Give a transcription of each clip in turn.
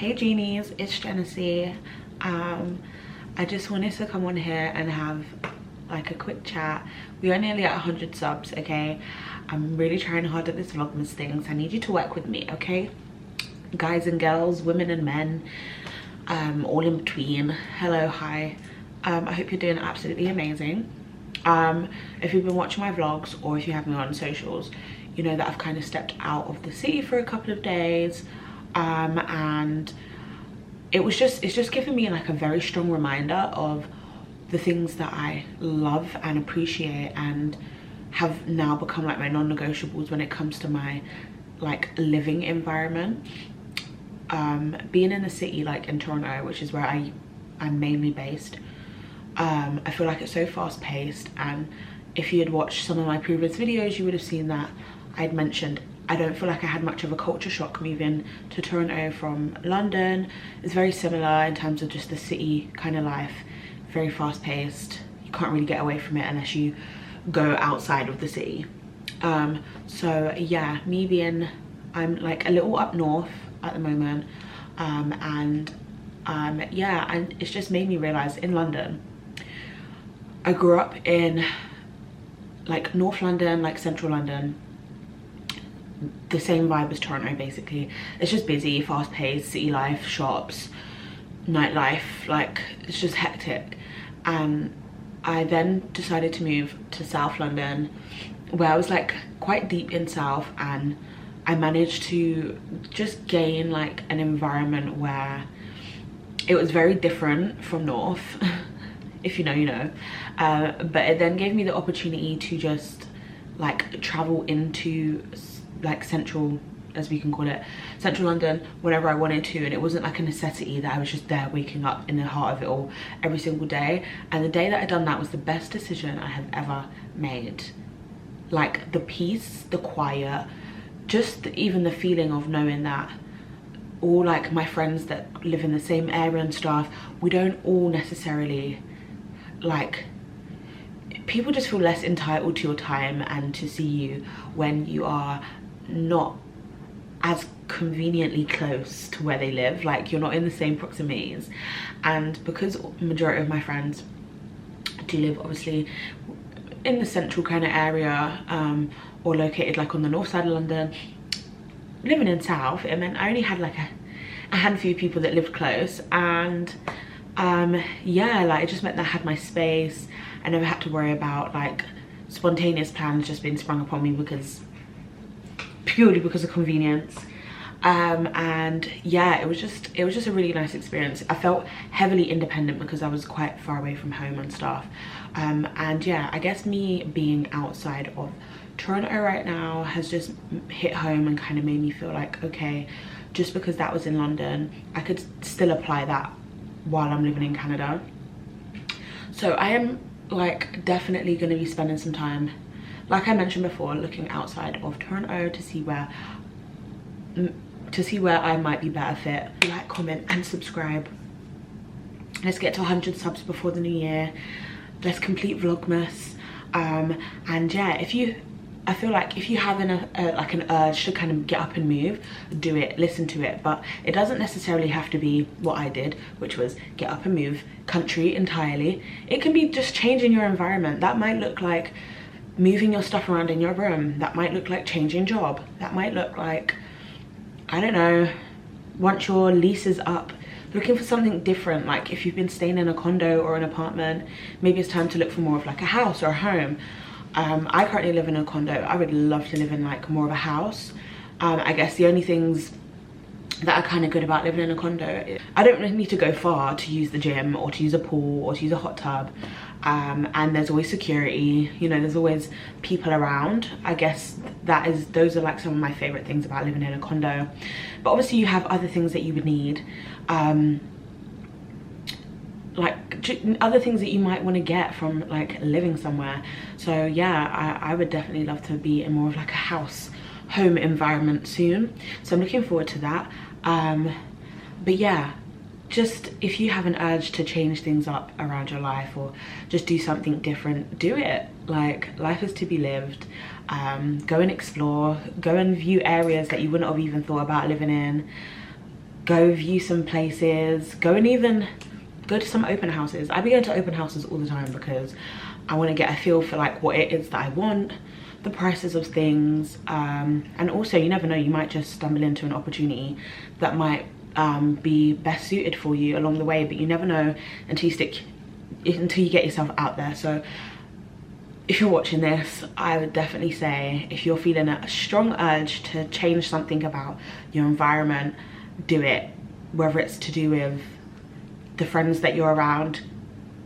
Hey genies, it's Genesee. I just wanted to come on here and have like a quick chat. We are nearly at 100 subs, okay? I'm really trying hard at this vlogmas thing, so I need you to work with me, okay? Guys and girls, women and men, all in between. Hello, hi. I hope you're doing absolutely amazing. If you've been watching my vlogs or if you have me on socials, you know that I've kind of stepped out of the city for a couple of days, and it's just given me like a very strong reminder of the things that I love and appreciate and have now become like my non-negotiables when it comes to my like living environment. Being in the city, like in Toronto, which is where I'm mainly based, I feel like it's so fast-paced, and if you had watched some of my previous videos you would have seen that I'd mentioned I don't feel like I had much of a culture shock moving to Toronto from London. It's very similar in terms of just the city kind of life, very fast-paced. You can't really get away from it unless you go outside of the city. So yeah, I'm like a little up north at the moment, yeah, and it's just made me realize in London, I grew up in like North London, like Central London, the same vibe as Toronto basically. It's just busy, fast-paced, city life, shops, nightlife, like it's just hectic. And I then decided to move to South London, where I was like quite deep in South, and I managed to just gain like an environment where it was very different from North. If you know, you know. But it then gave me the opportunity to just like travel into like central, as we can call it, Central London whenever I wanted to, and it wasn't like a necessity that I was just there waking up in the heart of it all every single day. And the day that I done that was the best decision I have ever made. Like the peace, the quiet, just even the feeling of knowing that all like my friends that live in the same area and stuff, we don't all necessarily like, people just feel less entitled to your time and to see you when you are not as conveniently close to where they live, like you're not in the same proximities. And because majority of my friends do live obviously in the central kind of area, or located like on the north side of London, living in South, it meant I only had like a handful of people that lived close. And yeah, like it just meant that I had my space. I never had to worry about like spontaneous plans just being sprung upon me purely because of convenience. And yeah, it was just a really nice experience. I felt heavily independent because I was quite far away from home and stuff. And yeah, I guess me being outside of Toronto right now has just hit home and kind of made me feel like, okay, just because that was in London, I could still apply that while I'm living in Canada. So I am like definitely going to be spending some time, like I mentioned before, looking outside of Toronto to see where I might be better fit. Like, comment and subscribe. Let's get to 100 subs before the new year. Let's complete vlogmas. And yeah, I feel like if you have like an urge to kind of get up and move, do it, listen to it. But it doesn't necessarily have to be what I did, which was get up and move country entirely. It can be just changing your environment. That might look like moving your stuff around in your room. That might look like changing job. That might look like, I don't know, once your lease is up, looking for something different. Like if you've been staying in a condo or an apartment, maybe it's time to look for more of like a house or a home. I currently live in a condo. I would love to live in like more of a house. I guess the only things that are kind of good about living in a condo, I don't really need to go far to use the gym or to use a pool or to use a hot tub. And there's always security, you know, there's always people around. I guess those are like some of my favorite things about living in a condo. But obviously you have other things that you would need, like other things that you might want to get from like living somewhere. So yeah, I would definitely love to be in more of like a home environment soon, so I'm looking forward to that. But yeah, just if you have an urge to change things up around your life or just do something different, do it. Like, life is to be lived. Go and explore, go and view areas that you wouldn't have even thought about living in. go view some places, go and even go to some open houses. I be going to open houses all the time because I want to get a feel for like what it is that I want, the prices of things, and also you never know, you might just stumble into an opportunity that might be best suited for you along the way, but you never know until you get yourself out there. So if you're watching this, I would definitely say if you're feeling a strong urge to change something about your environment, do it. Whether it's to do with the friends that you're around,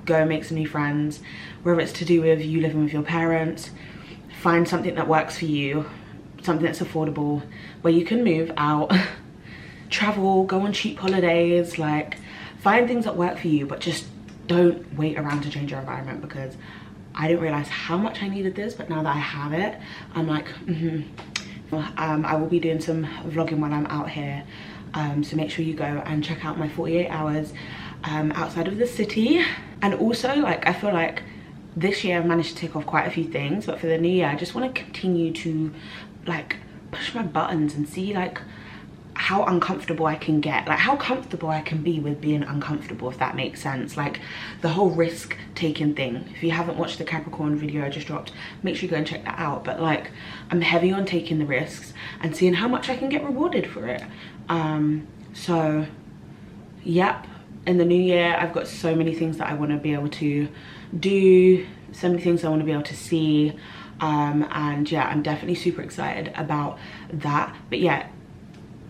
go and make some new friends. Whether it's to do with you living with your parents, find something that works for you, something that's affordable, where you can move out, travel, go on cheap holidays, like find things that work for you, but just don't wait around to change your environment, because I didn't realize how much I needed this, but now that I have it, I'm like, I will be doing some vlogging while I'm out here, so make sure you go and check out my 48 hours outside of the city. And also, like, I feel like this year I've managed to tick off quite a few things, but for the new year I just want to continue to like push my buttons and see like how uncomfortable I can get, like how comfortable I can be with being uncomfortable, if that makes sense. Like the whole risk taking thing. If you haven't watched the Capricorn video I just dropped, make sure you go and check that out. But like I'm heavy on taking the risks and seeing how much I can get rewarded for it. So yep, in the new year I've got so many things that I want to be able to do, so many things I want to be able to see, and yeah, I'm definitely super excited about that. But yeah,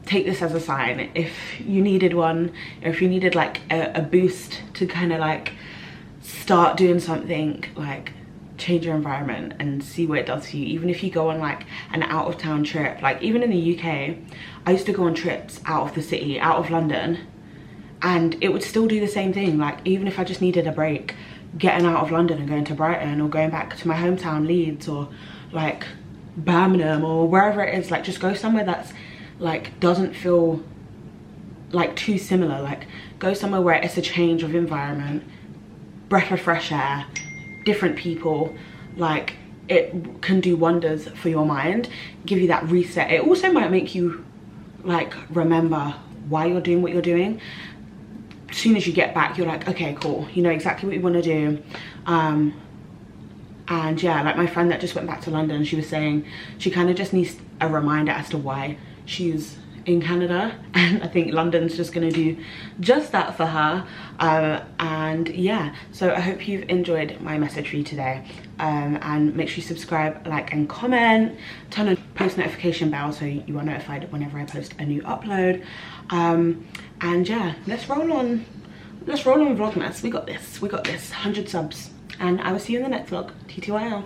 take this as a sign. If you needed one, or if you needed like a boost to kind of like start doing something, like change your environment and see what it does for you. Even if you go on like an out of town trip, like even in the UK I used to go on trips out of the city, out of London, and it would still do the same thing. Like even if I just needed a break, getting out of London and going to Brighton, or going back to my hometown Leeds, or like Birmingham, or wherever it is, like just go somewhere that's like doesn't feel like too similar. Like go somewhere where it's a change of environment, breath of fresh air, different people. Like it can do wonders for your mind, give you that reset. It also might make you like remember why you're doing what you're doing. As soon as you get back, you're like, okay, cool, you know exactly what you want to do. And yeah, like my friend that just went back to London, she was saying she kind of just needs a reminder as to why she's in Canada, and I think London's just going to do just that for her. And yeah, so I hope you've enjoyed my message for you today, and make sure you subscribe, like and comment, turn on post notification bell so you are notified whenever I post a new upload. And yeah, let's roll on vlogmas. We got this 100 subs, and I will see you in the next vlog. TTYL.